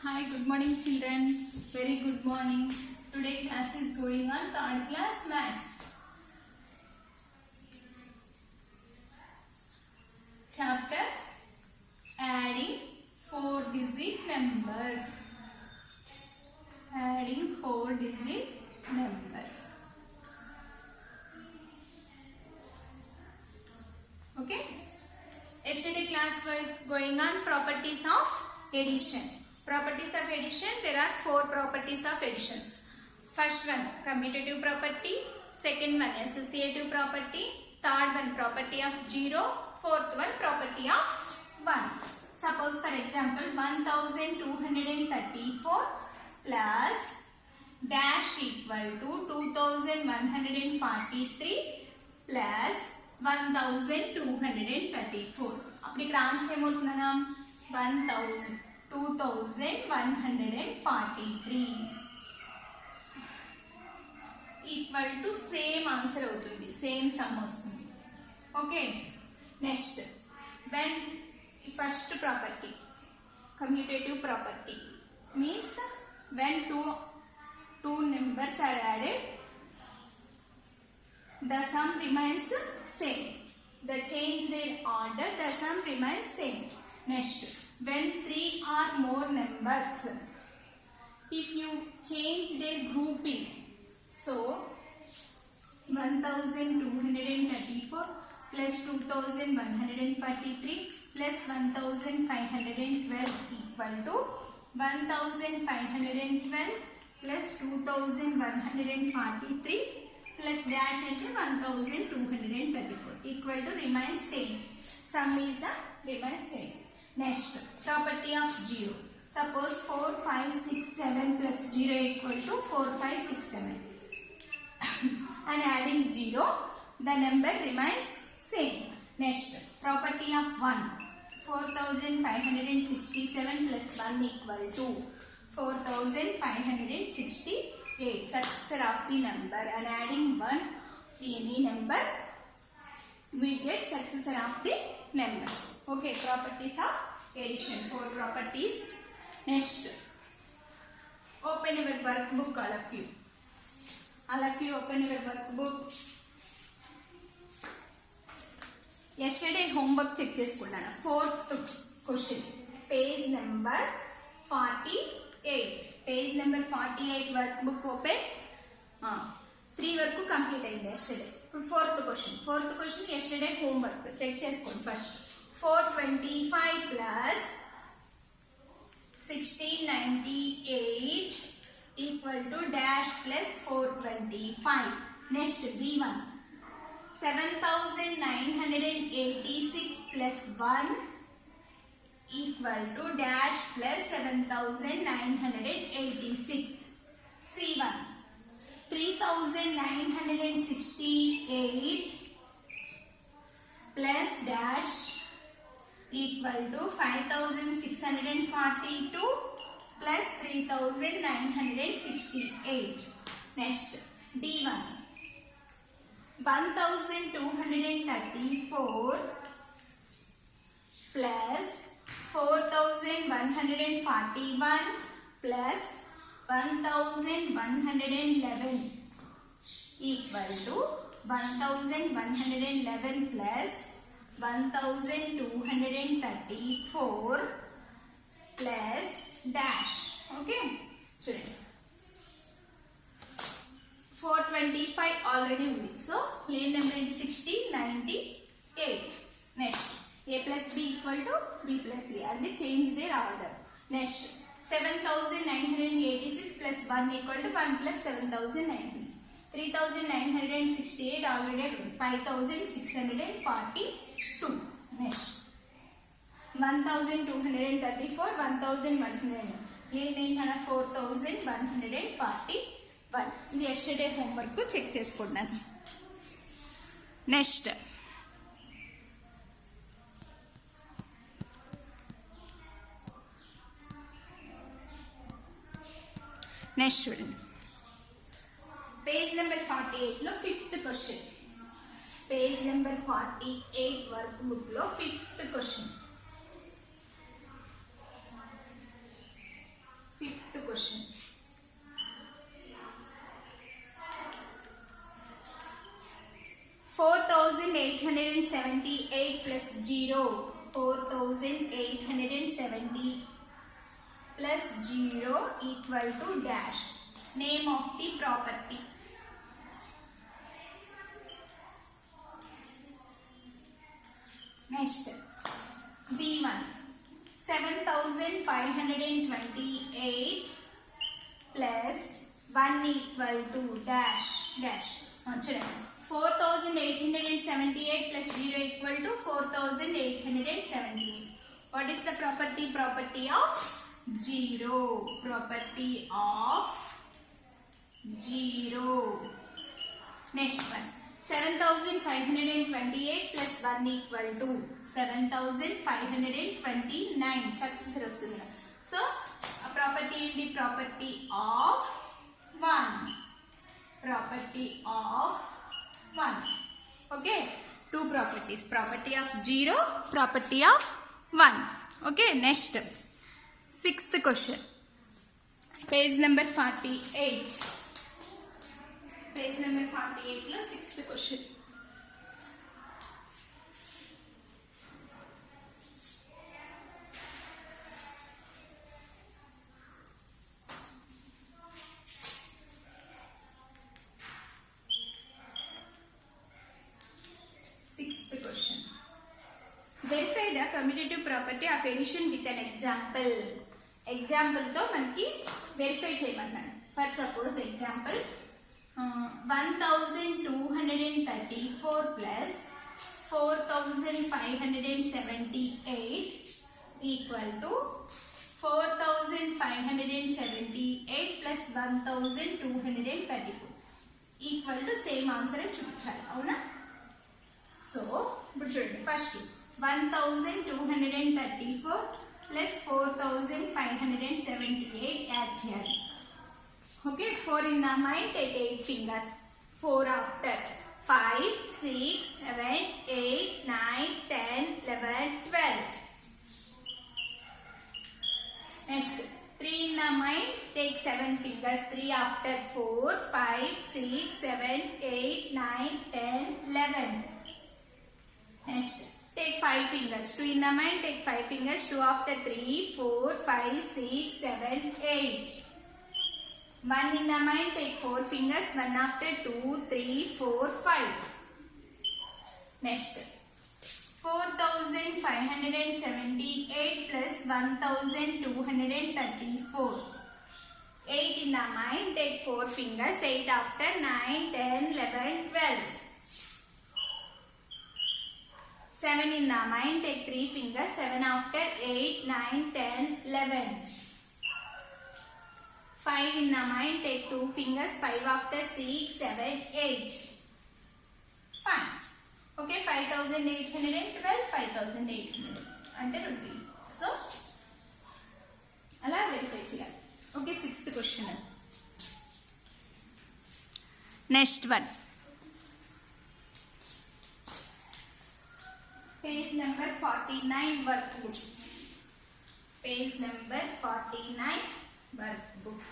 Hi, good morning children. Very good morning. Today class is going on third class maths. Chapter adding 4-digit numbers. Adding 4-digit numbers. Okay. Yesterday class was going on properties of addition. Properties of addition, there are 4 properties of additions. First one, commutative property. Second one, associative property. Third one, property of 0. Fourth one, property of 1. Suppose for example, 1234 plus dash equal to 2143 plus 1234. अपनी cross में मोतना 2143 equal to same answer అవుతుంది, same sum వస్తుంది. Okay, next when first property, commutative property means when two numbers are added, the sum remains same. The change their order, the sum remains same. Next, when 3 or more numbers, if you change their grouping, so 1234 plus 2143 plus 1512 equal to 1512 plus 2143 plus dash into 1234 equal to remains same. Sum is the remains same. Next, property of 0. Suppose 4, 5, 6, 7 plus 0 equal to 4, 5, 6, 7. And adding 0, the number remains same. Next, property of 1. 4567 plus 1 equal to 4568. Successor of the number, and adding 1, any number, we get successor of the number. Okay, properties of addition, 4 properties. Next, open your workbook, all of you. All of you open your workbook. Yesterday homework check చేసుకున్నాను. 4th question, page number 48. Page number 48 workbook open. 3 వరకు complete అయింది yesterday. ఇప్పుడు 4th question yesterday homework check చేసుకోండి. ఫస్ట్ 425 plus 1698 equal to dash plus 425. Next, B1. 7986 plus 1 equal to dash plus 7986. C1. 3968 plus dash equal to 5642 plus 3968. Next, D1. 1234 plus 4141 plus 1111 equal to 1111 plus 1234 plus dash. Okay, చూడండి 425 already ఉంది, so a number is 6098. Next, a plus b equal to b plus c, and change their order. Next, 7986 plus 1 equal to 1 plus 7090. 3968 already 5642. Next, 1234 1100. A name 4141. ఇది yesterday homework check చేసుకున్నాను. Next, చూడండి page number 48 లో 5th question. Page number 48 work book లో 5th question. question. Four thousand 878 plus 0. 4870 plus 0 equal to dash. Name of the property. Next, B1. 7528 plus 1 equal to dash. 4878 plus 0 equal to 4878. What is the property? Property of 0. Property of 0. Next one. 7528 plus 1 equal to 7529. Success rostunda. So, a property in the property of 1. Property of 1. Okay. Two properties. Property of 0. Property of 1. Okay. Next. Sixth question. Page number 48. Page number 48 lo sixth question. Sixth question. Verify the commutative property of addition with an example. Example to manki verify cheyamannadu. For suppose example 1234 plus 4578 equal to 4578 plus 1234 equal to same answer అని చూపించాలి అవునా so ఇప్పుడు చూడండి first 1234 plus 4578 add చేయాలి. Okay, 4 in the mind, take 8 fingers. 4 after 5, 6, 7, 8, 9, 10, 11, 12. Next, 3 in the mind, take 7 fingers. 3 after 4, 5, 6, 7, 8, 9, 10, 11. Next, take 5 fingers. 2 in the mind, take 5 fingers. 2 after 3, 4, 5, 6, 7, 8. 1 in the mind, take 4 fingers. 1 after 2, 3, 4, 5. Next, 4578 plus 1234. 8 in the mind, take 4 fingers. 8 after 9, 10, 11, 12. 7 in the mind, take 3 fingers. 7 after 8, 9, 10, 11. 5 in the mind, take 2 fingers. 5 after 6, 7, 8. Fine. Okay, 5812, 5800 అంటే rupee. So అలా verify చేయాలి. Okay, sixth question. Next one. Page number 49 work book. Page number 49 work book.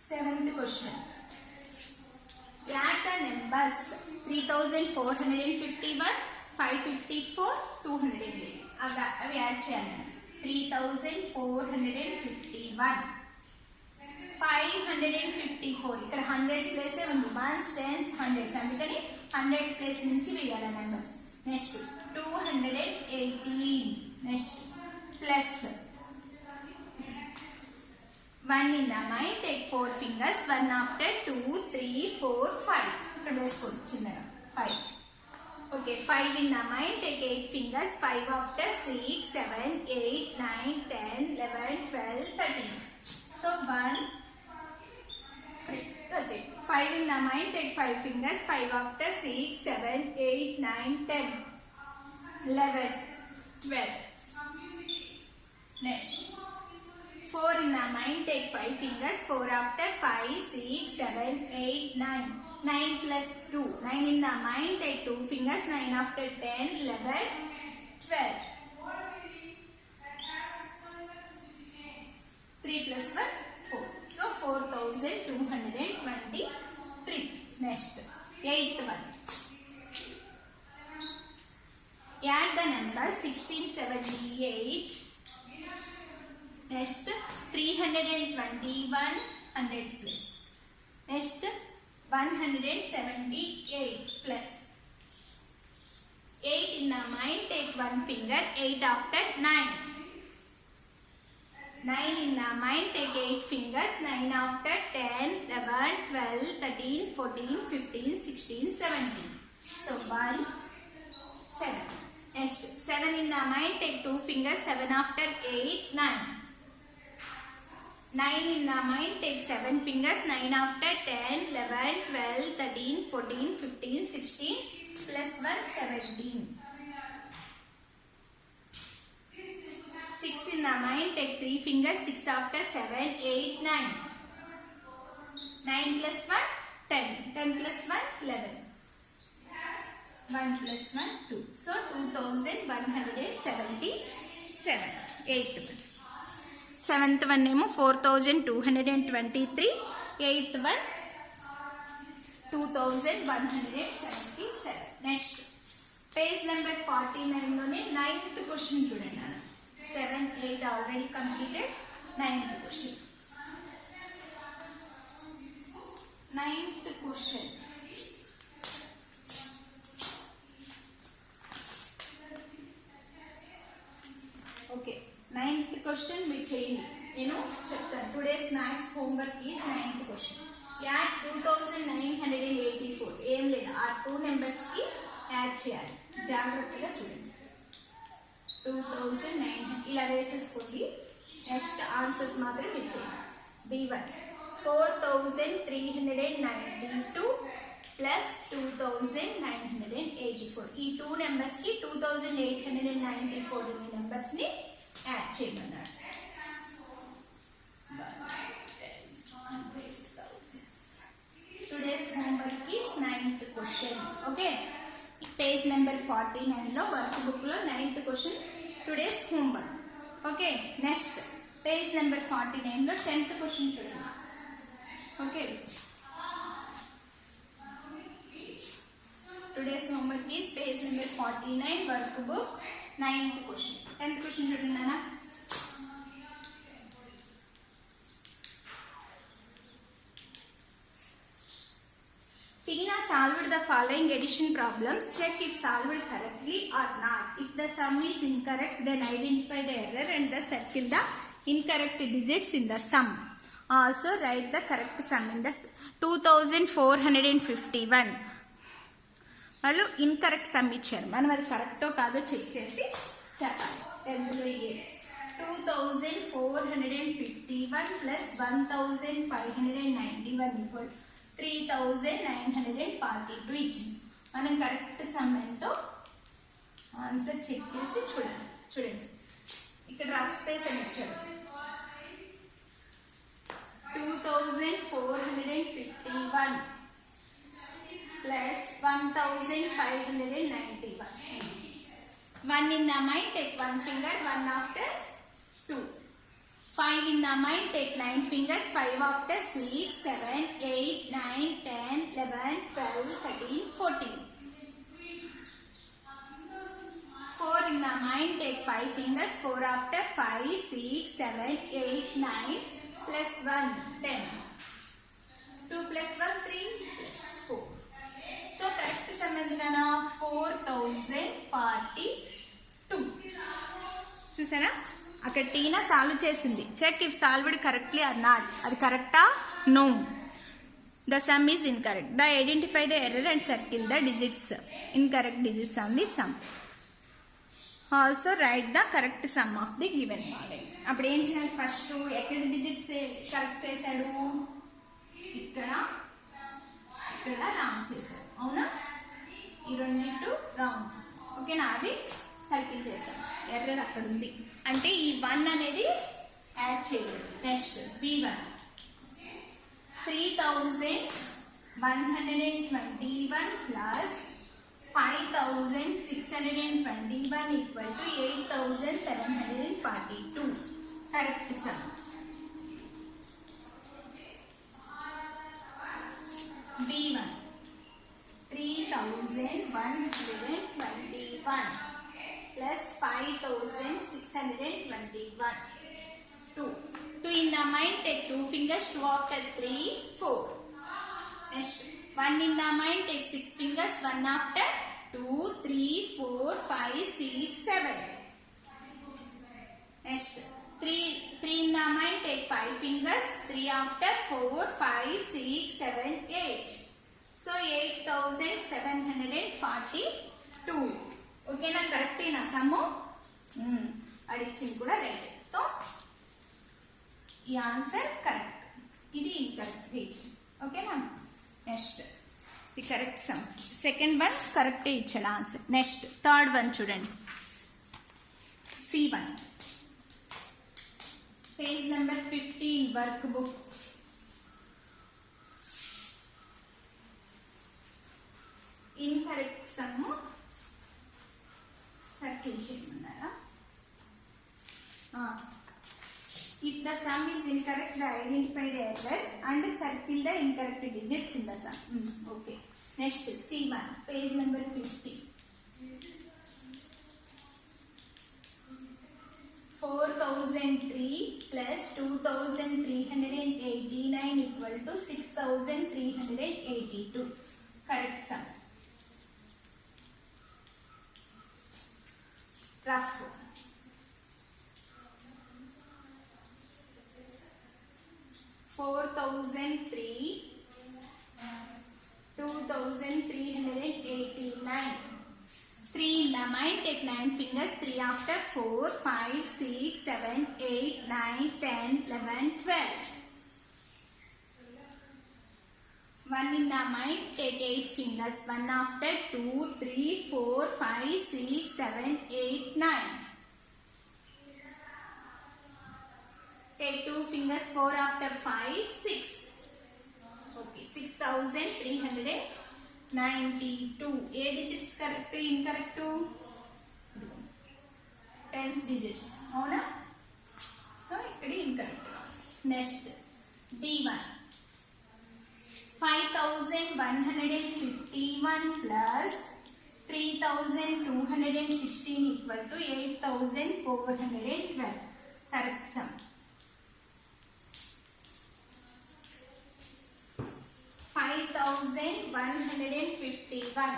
Seventh question. Add the numbers 3451, 554, 208. అవి add చేయాలి. 3451, 554. ఇక్కడ hundreds place ఉంది. Once, tense, hundreds, అందుకని hundreds place నుంచి వేయాలి numbers. Next 218. Next plus 1 in the mind, take 4 fingers. 1 after 2, 3, 4, 5. ఇక్కడ వేసుకోండి చిన్నగా 5. Okay, 5 in the mind, take 8 fingers. 5 after 6, 7, 8, 9, 10, 11, 12, 13. So 1, 3, 13. 5 in the mind, take 5 fingers. 5 after 6, 7, 8, 9, 10, 11, 12. Next. 4 in the mind, take 5 fingers. 4 after 5, 6, 7, 8, 9. 9 plus 2. 9 in the mind, take 2 fingers. 9 after 10, 11, 12. 3 plus 1, 4. So 4223. Next, 8th one. Add the number 1678. Next, 321 hundreds place. Next, 178 plus. 8 in the mind, take 1 finger. 8 after 9. 9 in the mind, take 8 fingers. 9 after 10, 11, 12, 13, 14, 15, 16, 17. So 1, 7. Next, 7 in the mind, take 2 fingers. 7 after 8, 9. 9 in the mind, take 7 fingers. 9 after 10, 11, 12, 13, 14, 15, 16, plus 1, 17. 6 in the mind, take 3 fingers. 6 after 7, 8, 9. 9 plus 1, 10. 10 plus 1, 11. 1 plus 1, 2. So 2177. 8th one. 7th one name 4223. 8th one 2177. Next, page number 49 లోనే 9th question చూడండి. 7, 8 already completed. 9th question. 9th question. Okay, 9th question మీరు చేయండి. నేను చెప్తాను. Today's maths homework is 9th question. Add 2984. ఏం లేదు, ఆ 2 numbers కి యాడ్ చేయాలి. జాగ్రత్తగా చూడండి. 2900 ఇలా వేసేసుకోండి. నెక్స్ట్ ఆన్సర్స్ మాత్రం మీరు చేయండి. B1 4392 plus 2984. ఈ 2 నెంబర్స్ కి 2894 నెంబర్స్ ని యాడ్ చేయమన్నారు. Today's homework is 9th question. Okay, page number 49 లో వర్క్ బుక్ లో 9th question today's homework. Okay, next page number 49 లో 10th question చూడండి. Okay, today's homework is page number 49 work book 9th question. 10th question చూడండి నాన్న. Tina solved the following addition problems. Check if solved correctly or not. If the sum is incorrect, then identify the error and circle the incorrect digits in the sum. Also write the correct sum in the 2451. వాళ్ళు incorrect some ఇచ్చారు. మనం అది కరెక్టో కాదో check చేసి చెప్పాలి. 2451 plus 1591 equal 3942 ఇచ్చింది. మనం కరెక్ట్ సమ్ ఎంతో ఆన్సర్ చెక్ చేసి చూడండి. ఇక్కడ రఫ్ స్పేస్ అని ఇచ్చాడు. 2451 plus 1591. 1 in the mind, take 1 finger. 1 after 2. 5 in the mind, take 9 fingers. 5 after 6, 7, 8, 9, 10, 11, 12, 13, 14. 4 in the mind, take 5 fingers. 4 after 5, 6, 7, 8, 9, plus 1, 10. 2 plus 1, 3, plus 4. So correct sum ఎంతనా 4042. చూసారా, అక్కడ Tina solve చేసింది. Check if solved correctly or not. అది కరెక్టా? No. The sum is incorrect. The identify the error and circle the digits, incorrect digits on the sum. Also write the correct sum of the given following. అప్పుడు ఏం చేయాలి? First ఎక్కడ digits correct చేశాడు? ఇక్కడ round చేశాడు. అవునా? ఈ రెండింటి రౌండ్. ఓకేనా? అది సర్కిల్ చేశాం. ఎర్రర్ అక్కడ ఉంది అంటే ఈ 1 అనేది యాడ్ చేయాలి. Next B1 3000 121 plus 5621 equal to 8742. Correct sum. B1 3121 plus 5621. 2. 2 in the mind, take 2 fingers, 2 after 3, 4. Next, 1 in the mind, take 6 fingers, 1 after 2, 3, 4, 5, 6, 7. Next, 3 in the mind, take 5 fingers, 3 after 4, 5, 6, 7, 8. So, 8742. Okay, na correct na sum? Addition kuda right. So, ఈ answer correct, ఇది incorrect reason. ఓకేనా? Next the correct sum. Second one కరెక్టే ఇచ్చాడు answer. Next third one చూడండి. C1 page number 15 workbook. Incorrect sum circle చేయమన్నారా? If the sum is incorrect, identify the error and circle the incorrect digits in the sum. Okay. Next, C1, page number 50. 4003 plus 2389 equal to 6382. Correct sum. Rough. 4003 2389. 3 in the mind, take 9 fingers, 3 after 4, 5, 6, 7, 8, 9, 10, 11, 12. 1 in the mind, take 8 fingers, 1 after 2, 3, 4, 5, 6, 7, 8, 9. Take 2 fingers, 4 after 5, 6. Okay, 6392. A digits correct, incorrect? Tens digits. Avuna? So, ikkadi incorrect. Next, B1. 5151 plus 3216 equal to 8412. Correct sum. 5151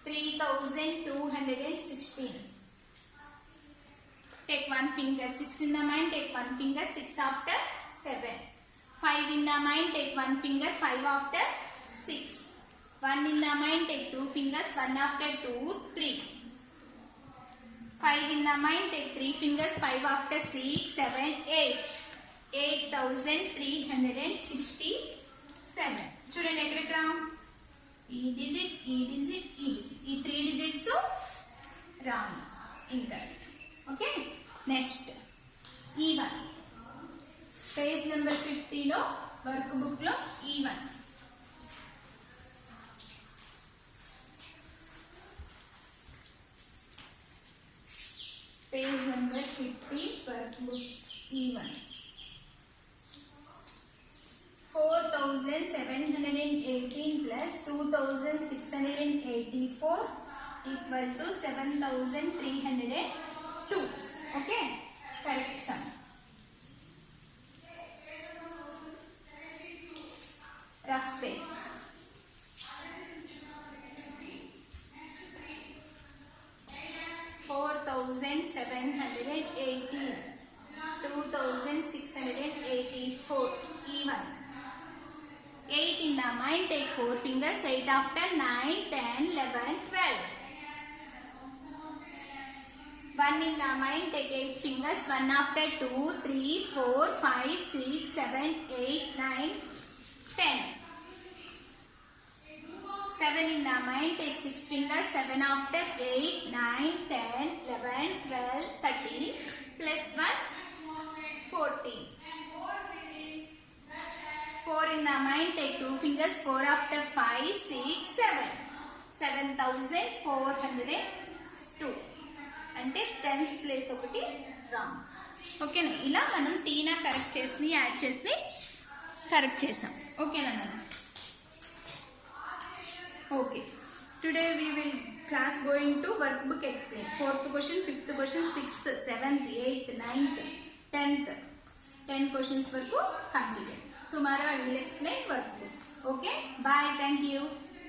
3216. Take 1 finger, 6 in the mind, take 1 finger, 6 after 7. 5 in the mind, take 1 finger, 5 after 6. 1 in the mind, take 2 fingers, 1 after 2, 3. 5 in the mind, take 3 fingers, 5 after 6, 7, 8. 8367. చూడండి ఎక్కడ ఈ digit ఈ digit ఈ digit ఈ 3 digits wrong, incorrect. Okay, next E1 page number 50 లో workbook లో E1. Page number 50 workbook E1. 4718 plus 2684 equal to 7302. Okay, correct sum. Rough space. 4718 2684 E1. 8 in the mind, take 4 fingers, 8 after 9, 10, 11, 12. 1 in the mind, take 8 fingers, 1 after 2, 3, 4, 5, 6, 7, 8, 9, 10. 7 in the mind, take 6 fingers, 7 after 8, 9, 10, 11, 12, 13, plus 1, 14. 4 in the mind, take 2 fingers, 4 after 5, 6, 7. 7,402. అంటే tens place ఒకటి wrong. ఓకేనా? ఇలా మనం టీనా correct చేసి add చేసి correct చేసాం. ఓకేనా మనం? Okay. Today we will class going to workbook explain. 4th question, 5th question, 6th, 7th, 8th, 9th, 10th. 10 questions వరకు completed. Tomorrow I will explain workbook. Okay? Bye. Thank you.